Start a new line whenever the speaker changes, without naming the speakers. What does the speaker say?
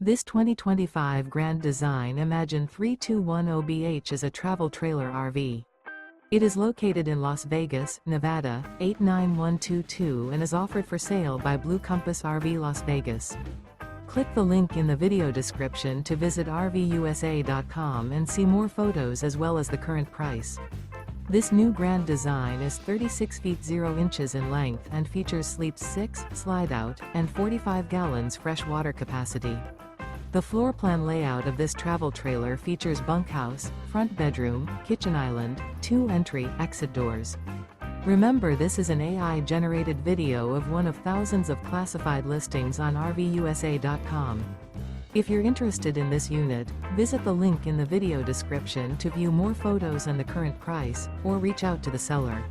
This 2025 Grand Design Imagine 3210BH is a travel trailer RV. It is located in Las Vegas, Nevada, 89122 and is offered for sale by Blue Compass RV Las Vegas. Click the link in the video description to visit RVUSA.com and see more photos as well as the current price. This new Grand Design is 36 feet 0 inches in length and features sleeps 6, slide-out, and 45 gallons fresh water capacity. The floor plan layout of this travel trailer features bunkhouse, front bedroom, kitchen island, 2 entry/exit doors. Remember, this is an AI-generated video of one of thousands of classified listings on RVUSA.com. If you're interested in this unit, visit the link in the video description to view more photos and the current price, or reach out to the seller.